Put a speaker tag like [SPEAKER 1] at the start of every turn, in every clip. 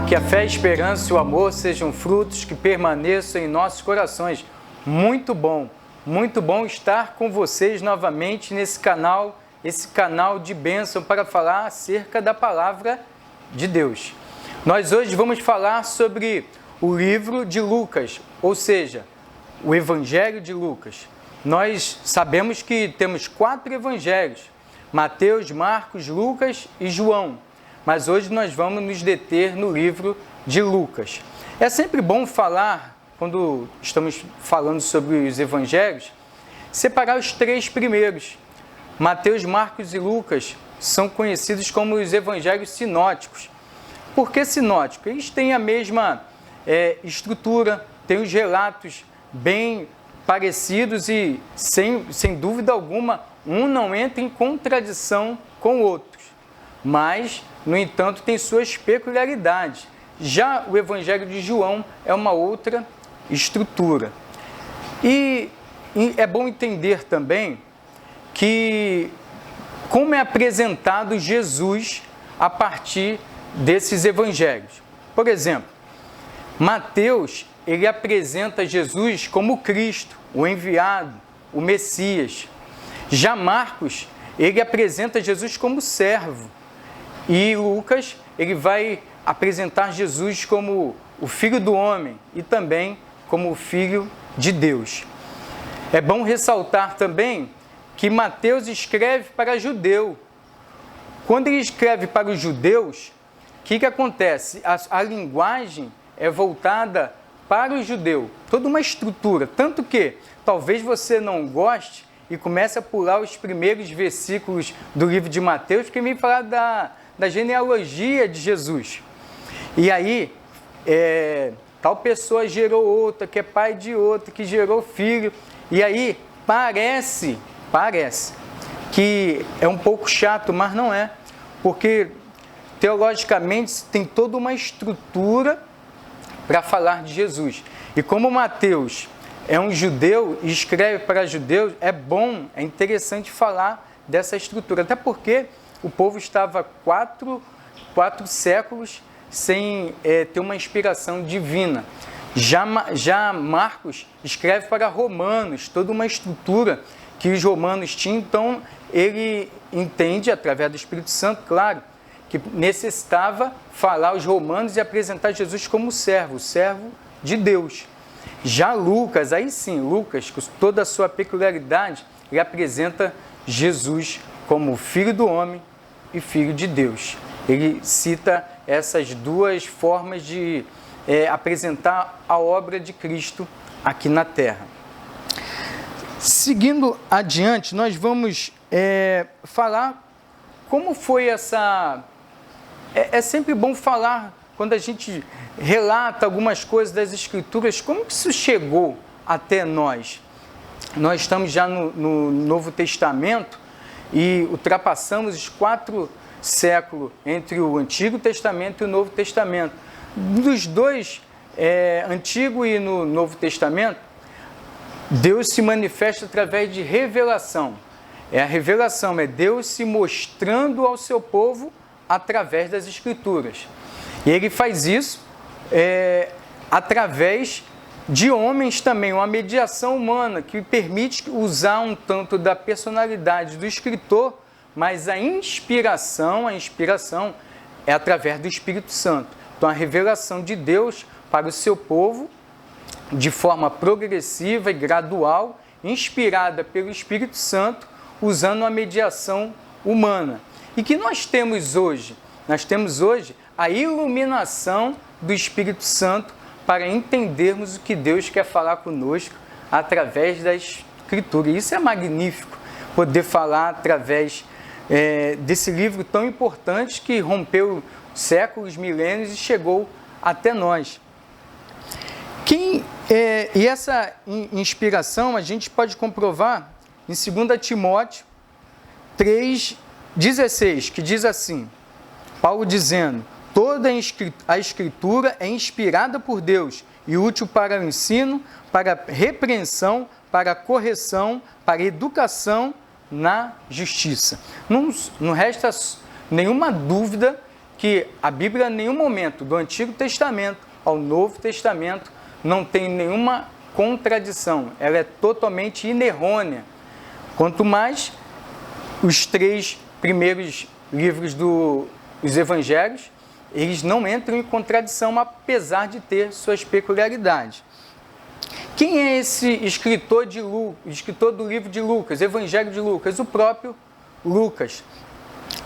[SPEAKER 1] Que a fé, a esperança e o amor sejam frutos que permaneçam em nossos corações. Muito bom estar com vocês novamente nesse canal, esse canal de bênção para falar acerca da palavra de Deus. Nós hoje vamos falar sobre o livro de Lucas, ou seja, o Evangelho de Lucas. Nós sabemos que temos 4 evangelhos: Mateus, Marcos, Lucas e João. Mas hoje nós vamos nos deter no livro de Lucas. É sempre bom falar, quando estamos falando sobre os evangelhos, separar os 3 primeiros. Mateus, Marcos e Lucas são conhecidos como os evangelhos sinóticos. Por que sinóticos? Eles têm a mesma estrutura, têm os relatos bem parecidos e, sem dúvida alguma, um não entra em contradição com o outro. Mas, no entanto, tem suas peculiaridades. Já o Evangelho de João é uma outra estrutura. E é bom entender também que como é apresentado Jesus a partir desses evangelhos. Por exemplo, Mateus, ele apresenta Jesus como Cristo, o enviado, o Messias. Já Marcos, ele apresenta Jesus como servo. E Lucas, ele vai apresentar Jesus como o Filho do Homem e também como o Filho de Deus. É bom ressaltar também que Mateus escreve para judeu. Quando ele escreve para os judeus, o que acontece? A linguagem é voltada para o judeu, toda uma estrutura, tanto que talvez você não goste e comece a pular os primeiros versículos do livro de Mateus, porque me fala da genealogia de Jesus. E aí, tal pessoa gerou outra, que é pai de outra, que gerou filho. E aí, parece que é um pouco chato, mas não é. Porque, teologicamente, tem toda uma estrutura para falar de Jesus. E como Mateus é um judeu e escreve para judeus, é bom, é interessante falar dessa estrutura. Até porque o povo estava 4 séculos sem ter uma inspiração divina. Já Marcos escreve para romanos, toda uma estrutura que os romanos tinham. Então, ele entende, através do Espírito Santo, claro, que necessitava falar aos romanos e apresentar Jesus como servo de Deus. Já Lucas, aí sim, Lucas, com toda a sua peculiaridade, ele apresenta Jesus como Filho do Homem e Filho de Deus. Ele cita essas 2 formas de apresentar a obra de Cristo aqui na Terra. Seguindo adiante, nós vamos falar como foi essa... É sempre bom falar, quando a gente relata algumas coisas das Escrituras, como que isso chegou até nós. Nós estamos já no Novo Testamento e ultrapassamos os 4 séculos entre o Antigo Testamento e o Novo Testamento. Dos 2, Antigo e no Novo Testamento, Deus se manifesta através de revelação. A revelação é Deus se mostrando ao seu povo através das Escrituras. E ele faz isso através de homens também, uma mediação humana que permite usar um tanto da personalidade do escritor, mas a inspiração é através do Espírito Santo. Então, a revelação de Deus para o seu povo, de forma progressiva e gradual, inspirada pelo Espírito Santo, usando a mediação humana. E que nós temos hoje? Nós temos hoje a iluminação do Espírito Santo para entendermos o que Deus quer falar conosco através da Escritura. E isso é magnífico, poder falar através desse livro tão importante que rompeu séculos, milênios e chegou até nós. E essa inspiração a gente pode comprovar em 2 Timóteo 3,16, que diz assim, Paulo dizendo: toda a Escritura é inspirada por Deus e útil para o ensino, para a repreensão, para a correção, para a educação na justiça. Não resta nenhuma dúvida que a Bíblia, em nenhum momento, do Antigo Testamento ao Novo Testamento, não tem nenhuma contradição. Ela é totalmente inerrônea. Quanto mais os 3 primeiros livros dos Evangelhos, eles não entram em contradição, apesar de ter suas peculiaridades. Quem é esse escritor do livro de Lucas, Evangelho de Lucas? O próprio Lucas.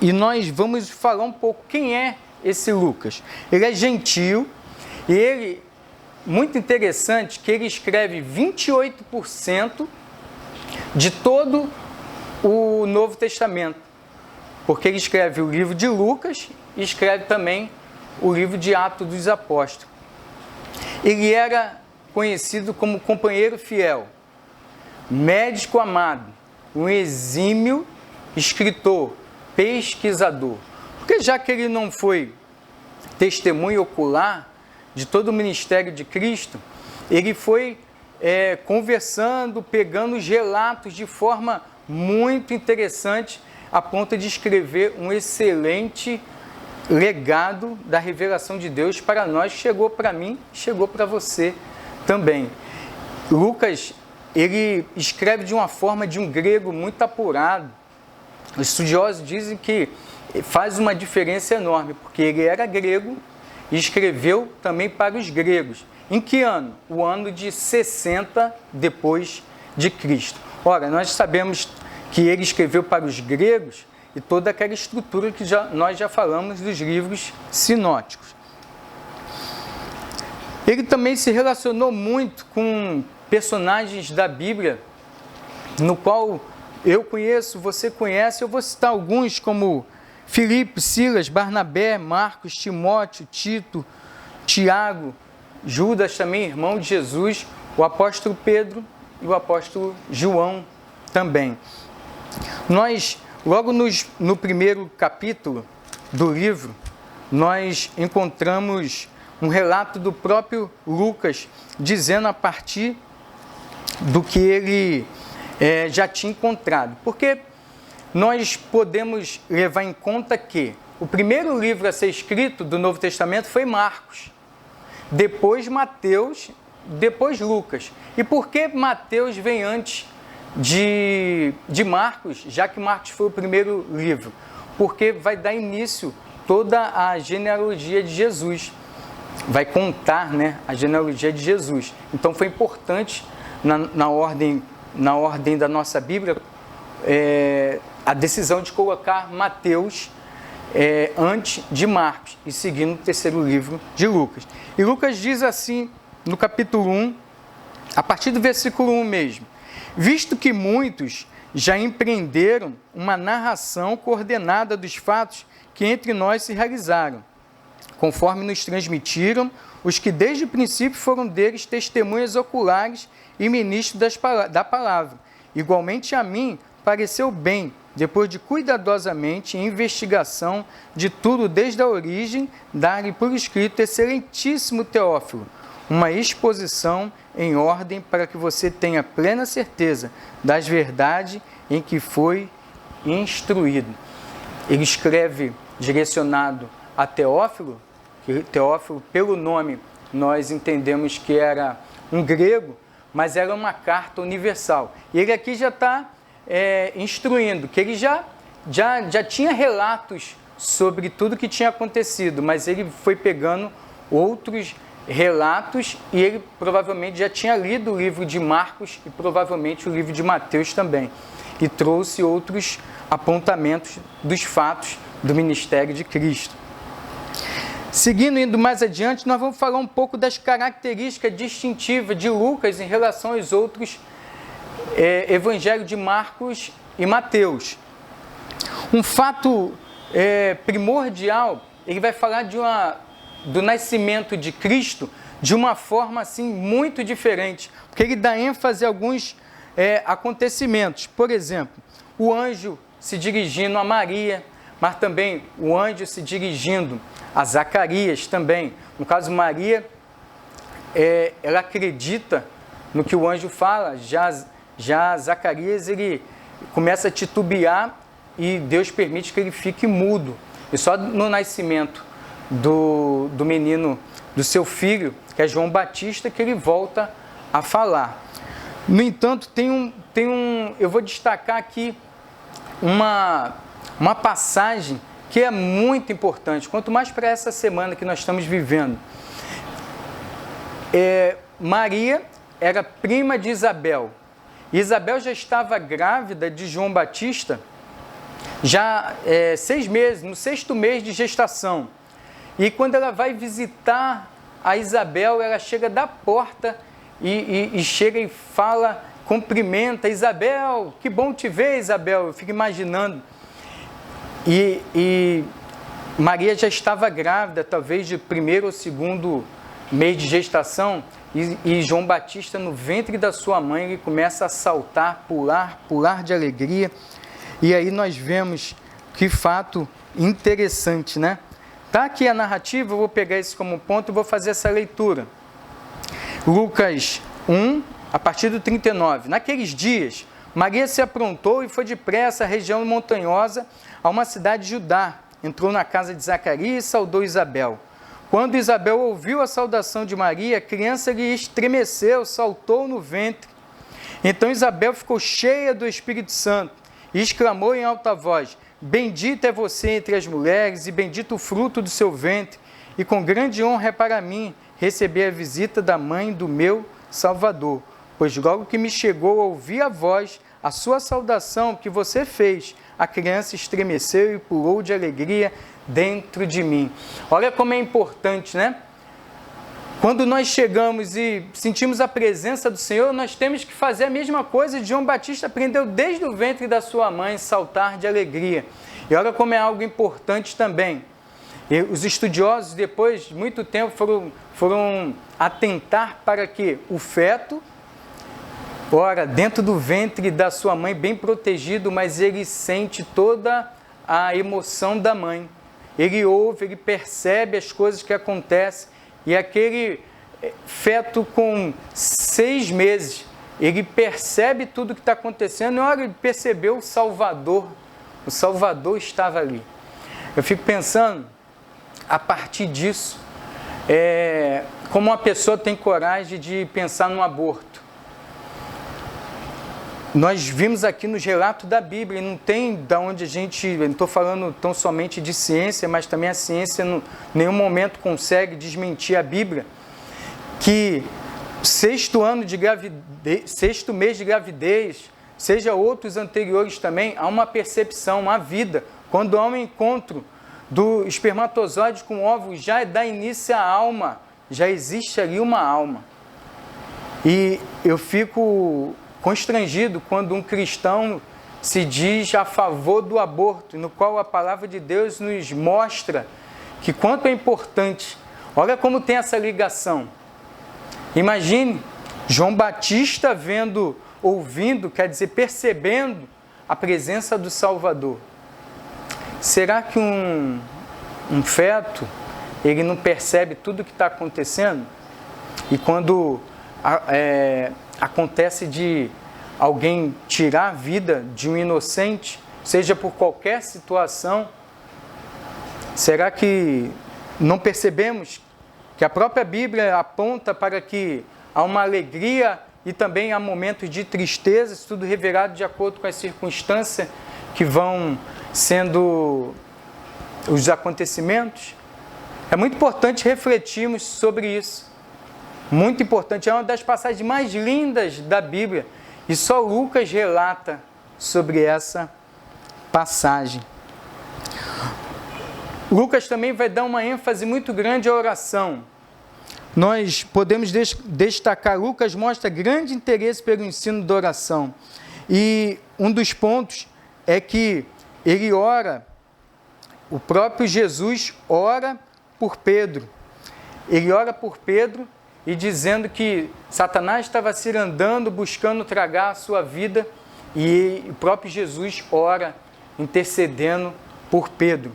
[SPEAKER 1] E nós vamos falar um pouco quem é esse Lucas. Ele é gentil e ele, muito interessante, que ele escreve 28% de todo o Novo Testamento. Porque ele escreve o livro de Lucas e escreve também o livro de Atos dos Apóstolos. Ele era conhecido como companheiro fiel, médico amado, um exímio escritor, pesquisador. Porque já que ele não foi testemunho ocular de todo o ministério de Cristo, ele foi conversando, pegando os relatos de forma muito interessante, a ponto de escrever um excelente legado da revelação de Deus para nós. Chegou para mim, chegou para você também. Lucas, ele escreve de uma forma de um grego muito apurado. Os estudiosos dizem que faz uma diferença enorme, porque ele era grego e escreveu também para os gregos. Em que ano? O ano de 60 depois de Cristo. Ora, nós sabemos que ele escreveu para os gregos e toda aquela estrutura que nós já falamos dos livros sinóticos. Ele também se relacionou muito com personagens da Bíblia, no qual eu conheço, você conhece. Eu vou citar alguns como Filipe, Silas, Barnabé, Marcos, Timóteo, Tito, Tiago, Judas, também irmão de Jesus, o apóstolo Pedro e o apóstolo João também. Nós, logo no primeiro capítulo do livro, nós encontramos um relato do próprio Lucas, dizendo a partir do que ele já tinha encontrado. Porque nós podemos levar em conta que o primeiro livro a ser escrito do Novo Testamento foi Marcos, depois Mateus, depois Lucas. E por que Mateus vem antes de Marcos, já que Marcos foi o primeiro livro? Porque vai dar início toda a genealogia de Jesus, vai contar, né, a genealogia de Jesus. Então foi importante na ordem da nossa Bíblia a decisão de colocar Mateus antes de Marcos e seguindo o terceiro livro de Lucas. E Lucas diz assim no capítulo 1, a partir do versículo 1 mesmo: visto que muitos já empreenderam uma narração coordenada dos fatos que entre nós se realizaram, conforme nos transmitiram os que desde o princípio foram deles testemunhas oculares e ministros da palavra. Igualmente a mim pareceu bem, depois de cuidadosamente investigação de tudo desde a origem, dar-lhe por escrito, excelentíssimo Teófilo, uma exposição em ordem para que você tenha plena certeza das verdades em que foi instruído. Ele escreve direcionado a Teófilo, que Teófilo, pelo nome, nós entendemos que era um grego, mas era uma carta universal. E ele aqui já está instruindo, que ele já tinha relatos sobre tudo que tinha acontecido, mas ele foi pegando outros relatos e ele provavelmente já tinha lido o livro de Marcos e provavelmente o livro de Mateus também, e trouxe outros apontamentos dos fatos do ministério de Cristo. Seguindo, indo mais adiante, nós vamos falar um pouco das características distintivas de Lucas em relação aos outros evangelhos de Marcos e Mateus. Um fato primordial, ele vai falar do nascimento de Cristo de uma forma assim muito diferente, porque ele dá ênfase a alguns acontecimentos. Por exemplo, o anjo se dirigindo a Maria, mas também o anjo se dirigindo a Zacarias também. No caso, Maria, ela acredita no que o anjo fala. Já Zacarias, ele começa a titubear e Deus permite que ele fique mudo. E só no nascimento do menino, do seu filho, que é João Batista, que ele volta a falar. No entanto, eu vou destacar aqui uma passagem que é muito importante, quanto mais para essa semana que nós estamos vivendo. Maria era prima de Isabel. Isabel já estava grávida de João Batista, já 6 meses, no 6º mês de gestação. E quando ela vai visitar a Isabel, ela chega da porta e chega e fala, cumprimenta, Isabel, que bom te ver, Isabel. Eu fico imaginando. E Maria já estava grávida, talvez de 1º ou 2º mês de gestação, e João Batista, no ventre da sua mãe, ele começa a saltar, pular de alegria. E aí nós vemos que fato interessante, né? Tá aqui a narrativa, eu vou pegar isso como ponto e vou fazer essa leitura. Lucas 1, a partir do 39. Naqueles dias, Maria se aprontou e foi depressa à região montanhosa, a uma cidade de Judá. Entrou na casa de Zacarias e saudou Isabel. Quando Isabel ouviu a saudação de Maria, a criança lhe estremeceu, saltou no ventre. Então Isabel ficou cheia do Espírito Santo e exclamou em alta voz, bendita é você entre as mulheres e bendito o fruto do seu ventre. E com grande honra é para mim receber a visita da mãe do meu Salvador. Pois logo que me chegou a ouvir a voz, a sua saudação que você fez, a criança estremeceu e pulou de alegria dentro de mim. Olha como é importante, né? Quando nós chegamos e sentimos a presença do Senhor, nós temos que fazer a mesma coisa. João Batista aprendeu desde o ventre da sua mãe, saltar de alegria. E olha como é algo importante também. E os estudiosos, depois de muito tempo, foram atentar para que o feto, ora, dentro do ventre da sua mãe, bem protegido, mas ele sente toda a emoção da mãe. Ele ouve, ele percebe as coisas que acontecem. E aquele feto com 6 meses, ele percebe tudo que está acontecendo. Na hora de perceber o Salvador estava ali. Eu fico pensando, a partir disso, como uma pessoa tem coragem de pensar no aborto. Nós vimos aqui nos relatos da Bíblia, não tem da onde eu não estou falando tão somente de ciência, mas também a ciência em nenhum momento consegue desmentir a Bíblia, que 6º mês de gravidez, seja outros anteriores também, há uma percepção, uma vida. Quando há um encontro do espermatozoide com o óvulo, já dá início à alma, já existe ali uma alma. E eu fico constrangido quando um cristão se diz a favor do aborto, no qual a palavra de Deus nos mostra que quanto é importante. Olha como tem essa ligação. Imagine João Batista ouvindo, quer dizer, percebendo a presença do Salvador. Será que um feto, ele não percebe tudo o que está acontecendo? E quando acontece de alguém tirar a vida de um inocente, seja por qualquer situação, será que não percebemos que a própria Bíblia aponta para que há uma alegria e também há momentos de tristeza, isso tudo revelado de acordo com as circunstâncias que vão sendo os acontecimentos? É muito importante refletirmos sobre isso. Muito importante, é uma das passagens mais lindas da Bíblia. E só Lucas relata sobre essa passagem. Lucas também vai dar uma ênfase muito grande à oração. Nós podemos destacar, Lucas mostra grande interesse pelo ensino da oração. E um dos pontos é que ele ora, o próprio Jesus ora por Pedro. Ele ora por Pedro e dizendo que Satanás estava se andando, buscando tragar a sua vida, e o próprio Jesus ora, intercedendo por Pedro.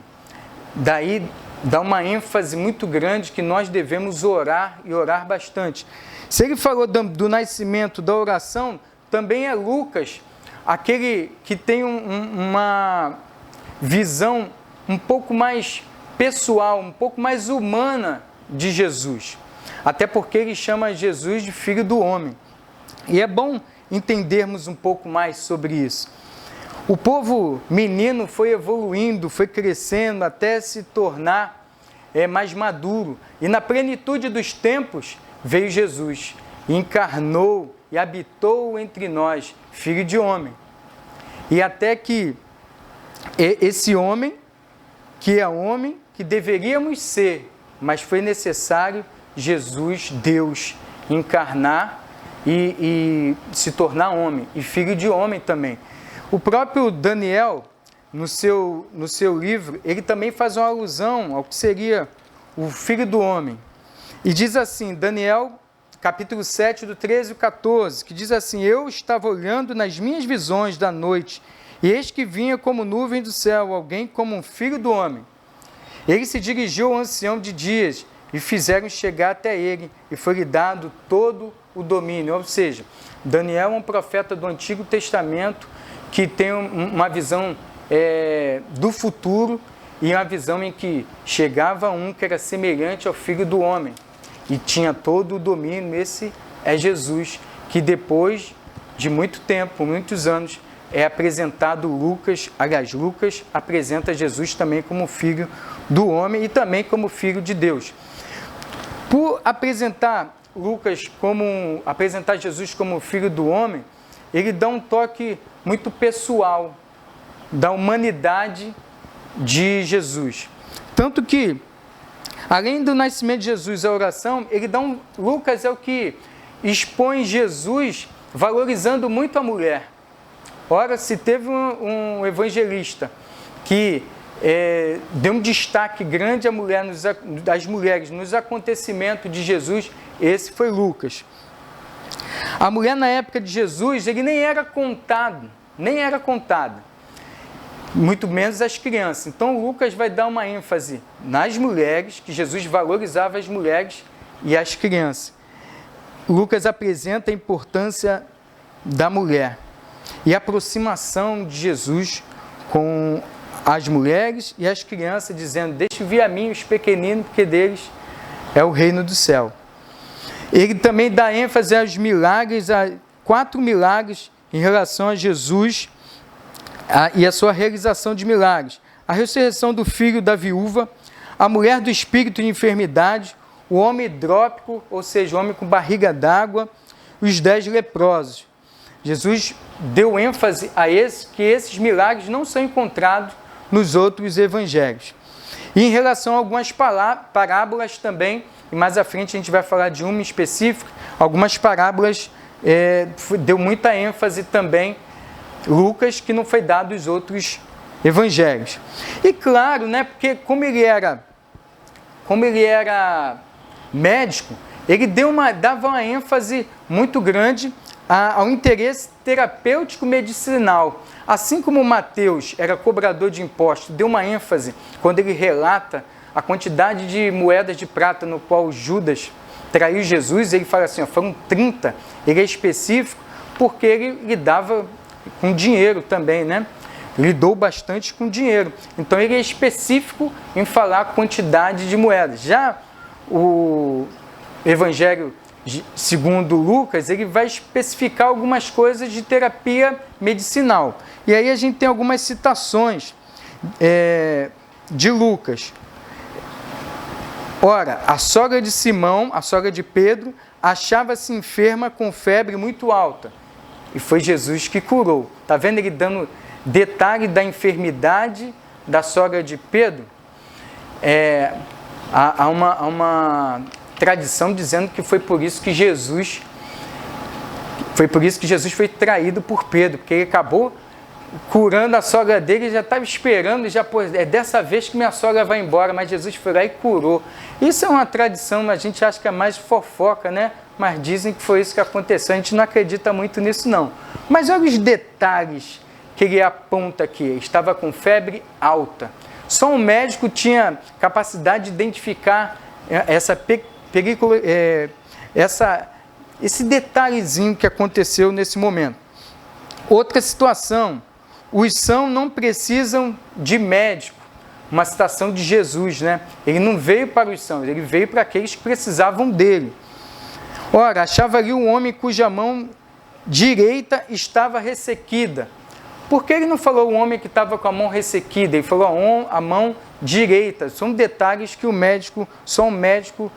[SPEAKER 1] Daí dá uma ênfase muito grande que nós devemos orar e orar bastante. Se ele falou do nascimento, da oração, também é Lucas, aquele que tem uma visão um pouco mais pessoal, um pouco mais humana de Jesus. Até porque ele chama Jesus de Filho do Homem. E é bom entendermos um pouco mais sobre isso. O povo menino foi evoluindo, foi crescendo até se tornar mais maduro. E na plenitude dos tempos veio Jesus, e encarnou e habitou entre nós, Filho de Homem. E até que esse homem, que é homem, que deveríamos ser, mas foi necessário Jesus, Deus, encarnar e se tornar homem, e filho de homem também. O próprio Daniel, no seu livro, ele também faz uma alusão ao que seria o filho do homem. E diz assim, Daniel, capítulo 7, do 13 ao 14, que diz assim: eu estava olhando nas minhas visões da noite, e eis que vinha como nuvem do céu alguém como um filho do homem. Ele se dirigiu ao ancião de dias, e fizeram chegar até ele, e foi-lhe dado todo o domínio. Ou seja, Daniel é um profeta do Antigo Testamento que tem uma visão do futuro, e uma visão em que chegava um que era semelhante ao Filho do Homem, e tinha todo o domínio. Esse é Jesus, que depois de muito tempo, muitos anos, é apresentado Lucas. Aliás, Lucas apresenta Jesus também como Filho do Homem e também como Filho de Deus. Por apresentar apresentar Jesus como Filho do Homem, ele dá um toque muito pessoal da humanidade de Jesus. Tanto que, além do nascimento de Jesus, a oração, Lucas é o que expõe Jesus valorizando muito a mulher. Ora, se teve um evangelista que deu um destaque grande às mulheres nos acontecimentos de Jesus, esse foi Lucas. A mulher na época de Jesus, ele nem era contada, muito menos as crianças. Então Lucas vai dar uma ênfase nas mulheres, que Jesus valorizava as mulheres e as crianças. Lucas apresenta a importância da mulher e a aproximação de Jesus com as mulheres e as crianças, dizendo: deixe vir a mim os pequeninos, porque deles é o reino do céu. Ele também dá ênfase aos milagres, a 4 milagres em relação a Jesus e a sua realização de milagres: a ressurreição do filho da viúva, a mulher do espírito de enfermidade, o homem hidrópico, ou seja, o homem com barriga d'água, os 10 leprosos. Jesus deu ênfase a que esses milagres não são encontrados nos outros evangelhos. E em relação a algumas parábolas também, e mais à frente a gente vai falar de uma específica, algumas parábolas deu muita ênfase também Lucas, que não foi dado aos outros evangelhos. E claro, né, porque como ele era médico, ele dava uma ênfase muito grande ao interesse terapêutico medicinal. Assim como Mateus era cobrador de impostos, deu uma ênfase quando ele relata a quantidade de moedas de prata no qual Judas traiu Jesus, ele fala assim, foram 30, ele é específico porque ele lidava com dinheiro também, né? Lidou bastante com dinheiro. Então ele é específico em falar a quantidade de moedas. Já o Evangelho segundo Lucas, ele vai especificar algumas coisas de terapia medicinal. E aí a gente tem algumas citações de Lucas. Ora, a sogra de Simão, a sogra de Pedro, achava-se enferma com febre muito alta. E foi Jesus que curou. Está vendo ele dando detalhe da enfermidade da sogra de Pedro? Há uma tradição dizendo que foi por isso que Jesus foi traído por Pedro, porque ele acabou curando a sogra dele, já estava esperando, é dessa vez que minha sogra vai embora, mas Jesus foi lá e curou. Isso é uma tradição, a gente acha que é mais fofoca, né? Mas dizem que foi isso que aconteceu, a gente não acredita muito nisso não. Mas olha os detalhes que ele aponta aqui: estava com febre alta. Só um médico tinha capacidade de identificar esse detalhezinho que aconteceu nesse momento. Outra situação: os sãos não precisam de médico uma citação de Jesus, né? Ele não veio para os sãos, ele veio para aqueles que precisavam dele. Ora, achava ali um homem cuja mão direita estava ressequida. Por que ele não falou o homem que estava com a mão ressequida? Ele falou a mão direita. São detalhes que só um médico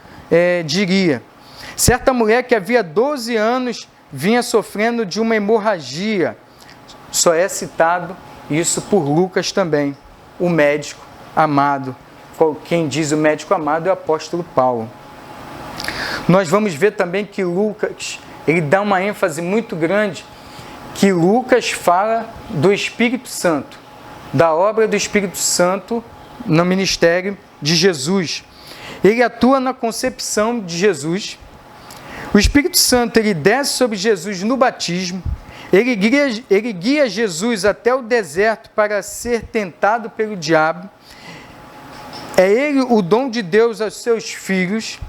[SPEAKER 1] diria. Certa mulher que havia 12 anos vinha sofrendo de uma hemorragia. Só é citado isso por Lucas também, o médico amado. Quem diz o médico amado é o apóstolo Paulo. Nós vamos ver também que Lucas, ele dá uma ênfase muito grande, que Lucas fala do Espírito Santo, da obra do Espírito Santo no ministério de Jesus. Ele atua na concepção de Jesus. O Espírito Santo, ele desce sobre Jesus no batismo. Ele guia Jesus até o deserto para ser tentado pelo diabo. É ele o dom de Deus aos seus filhos.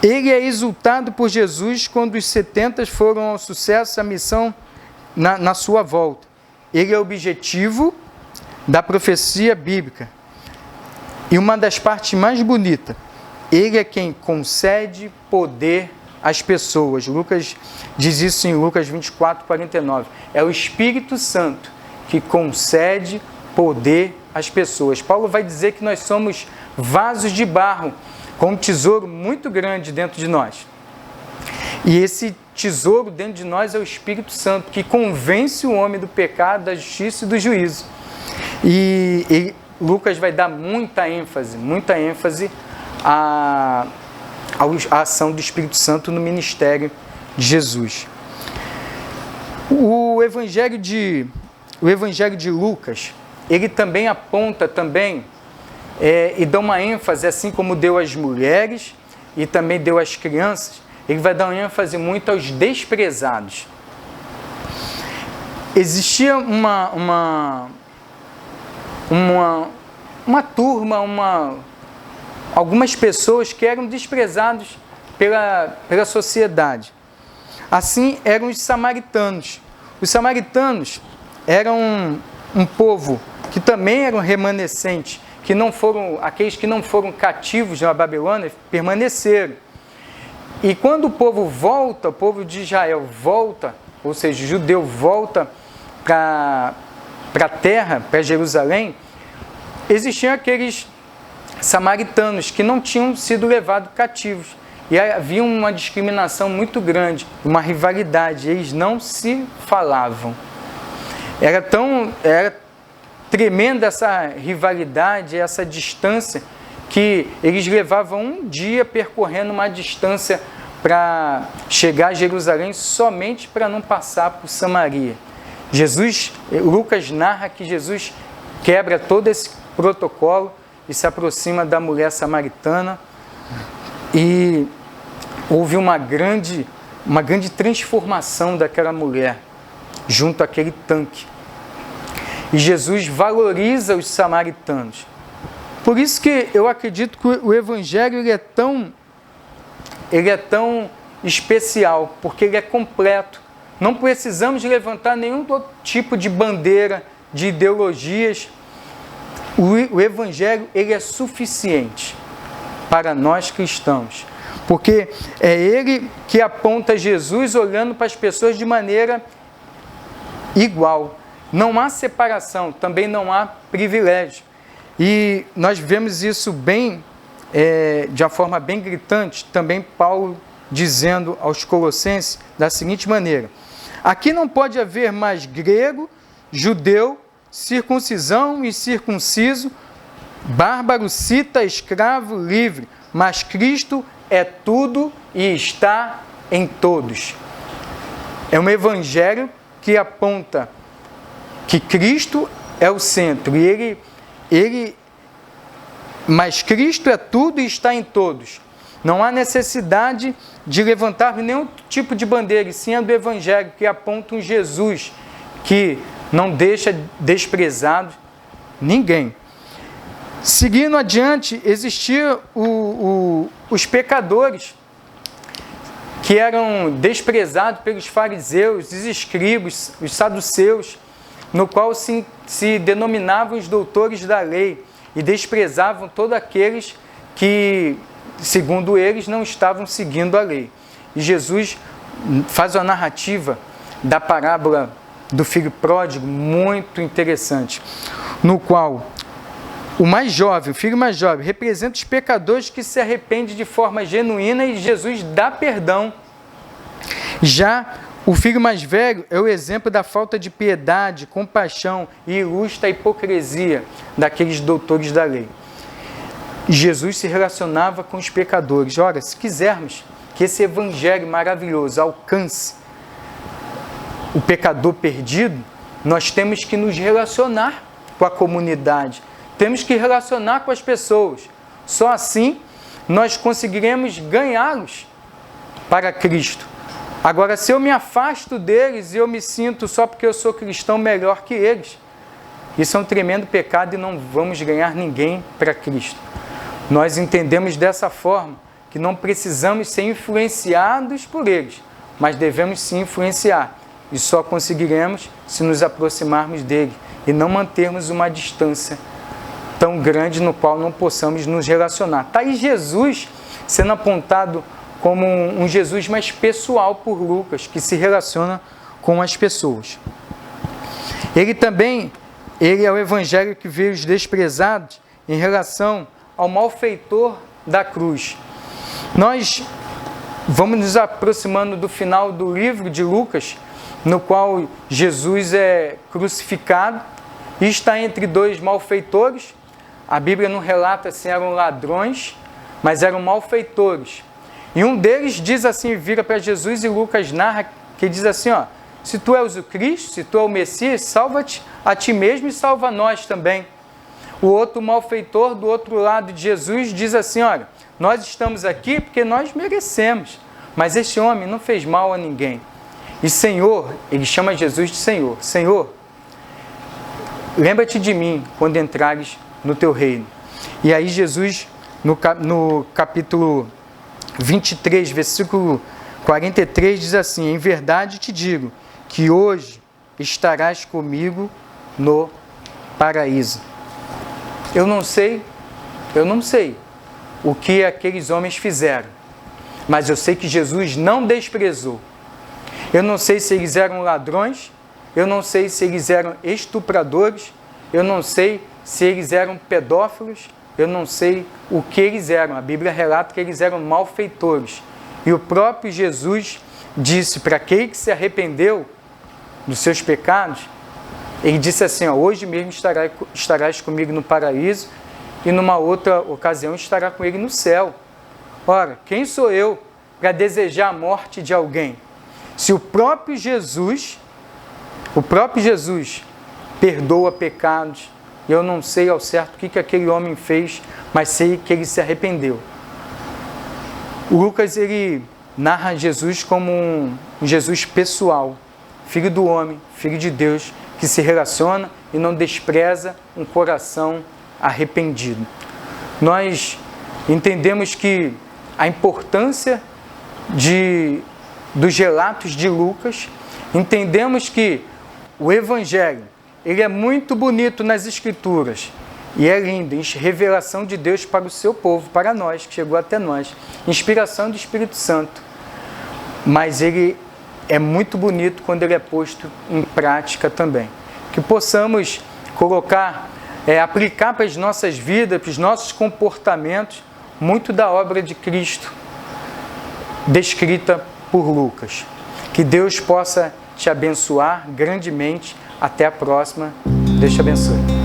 [SPEAKER 1] Ele é exultado por Jesus quando os 70 foram ao sucesso a missão na sua volta. Ele é o objetivo da profecia bíblica. E uma das partes mais bonitas, ele é quem concede poder às pessoas. Lucas diz isso em Lucas 24, 49. É o Espírito Santo que concede poder às pessoas. Paulo vai dizer que nós somos vasos de barro com um tesouro muito grande dentro de nós. E esse tesouro dentro de nós é o Espírito Santo, que convence o homem do pecado, da justiça e do juízo. E Lucas vai dar muita ênfase à ação do Espírito Santo no ministério de Jesus. O Evangelho de Lucas, ele também aponta e dá uma ênfase, assim como deu às mulheres e também deu às crianças, ele vai dar uma ênfase muito aos desprezados. Existia uma turma, algumas pessoas que eram desprezados pela sociedade. Assim eram os samaritanos. Os samaritanos eram um povo que também eram remanescentes, aqueles que não foram cativos na Babilônia, permaneceram. E quando o povo de Israel volta, ou seja, o judeu volta para a terra, para Jerusalém, existiam aqueles samaritanos que não tinham sido levados cativos. E havia uma discriminação muito grande, uma rivalidade, eles não se falavam. Era tremenda essa rivalidade, essa distância, que eles levavam um dia percorrendo uma distância para chegar a Jerusalém somente para não passar por Samaria. Lucas narra que Jesus quebra todo esse protocolo e se aproxima da mulher samaritana e houve uma grande transformação daquela mulher junto àquele tanque. E Jesus valoriza os samaritanos. Por isso que eu acredito que o Evangelho ele é tão especial, porque ele é completo. Não precisamos levantar nenhum outro tipo de bandeira, de ideologias. O Evangelho ele é suficiente para nós cristãos, porque é ele que aponta Jesus olhando para as pessoas de maneira igual. Não há separação, também não há privilégio. E nós vemos isso de uma forma bem gritante, também Paulo dizendo aos Colossenses da seguinte maneira: aqui não pode haver mais grego, judeu, circuncisão e circunciso, bárbaro, cita, escravo, livre, mas Cristo é tudo e está em todos. É um evangelho que aponta que Cristo é o centro, mas Cristo é tudo e está em todos. Não há necessidade de levantar nenhum tipo de bandeira, e sim a do Evangelho, que aponta um Jesus que não deixa desprezado ninguém. Seguindo adiante, existiam os pecadores, que eram desprezados pelos fariseus, os escribas, os saduceus, no qual se denominavam os doutores da lei. e desprezavam todos aqueles que, segundo eles, não estavam seguindo a lei. E Jesus faz uma narrativa da parábola do filho pródigo muito interessante, no qual o filho mais jovem, representa os pecadores que se arrependem de forma genuína e Jesus dá perdão. Já o filho mais velho é o exemplo da falta de piedade, compaixão e ilustra a hipocrisia daqueles doutores da lei. Jesus se relacionava com os pecadores. Ora, se quisermos que esse evangelho maravilhoso alcance o pecador perdido, nós temos que nos relacionar com a comunidade, temos que relacionar com as pessoas. Só assim nós conseguiremos ganhá-los para Cristo. Agora, se eu me afasto deles e eu me sinto só porque eu sou cristão melhor que eles, isso é um tremendo pecado e não vamos ganhar ninguém para Cristo. Nós entendemos dessa forma que não precisamos ser influenciados por eles, mas devemos se influenciar. E só conseguiremos se nos aproximarmos dele e não mantermos uma distância tão grande no qual não possamos nos relacionar. Está aí Jesus sendo apontado como um Jesus mais pessoal por Lucas, que se relaciona com as pessoas. Ele é o evangelho que vê os desprezados em relação ao malfeitor da cruz. Nós vamos nos aproximando do final do livro de Lucas, no qual Jesus é crucificado e está entre dois malfeitores. A Bíblia não relata se eram ladrões, mas eram malfeitores. E um deles diz assim, vira para Jesus e Lucas narra, que diz assim, se tu és o Cristo, se tu és o Messias, salva-te a ti mesmo e salva nós também. O outro malfeitor do outro lado de Jesus diz assim, olha, nós estamos aqui porque nós merecemos, mas este homem não fez mal a ninguém. E Senhor, ele chama Jesus de Senhor. Senhor, lembra-te de mim quando entrares no teu reino. E aí Jesus, no capítulo 23, versículo 43, diz assim, em verdade te digo, que hoje estarás comigo no paraíso. Eu não sei o que aqueles homens fizeram, mas eu sei que Jesus não desprezou. Eu não sei se eles eram ladrões, eu não sei se eles eram estupradores, eu não sei se eles eram pedófilos, eu não sei o que eles eram. A Bíblia relata que eles eram malfeitores. E o próprio Jesus disse para aquele que se arrependeu dos seus pecados, ele disse assim, hoje mesmo estarás comigo no paraíso e numa outra ocasião estará com ele no céu. Ora, quem sou eu para desejar a morte de alguém? Se o próprio Jesus perdoa pecados, eu não sei ao certo o que aquele homem fez, mas sei que ele se arrependeu. O Lucas, ele narra Jesus como um Jesus pessoal, filho do homem, filho de Deus, que se relaciona e não despreza um coração arrependido. Nós entendemos que a importância dos relatos de Lucas, entendemos que o Evangelho, ele é muito bonito nas Escrituras e é lindo, revelação de Deus para o seu povo, para nós, que chegou até nós, inspiração do Espírito Santo, mas ele é muito bonito quando ele é posto em prática também. Que possamos aplicar para as nossas vidas, para os nossos comportamentos, muito da obra de Cristo, descrita por Lucas. Que Deus possa te abençoar grandemente. Até a próxima. Deus te abençoe.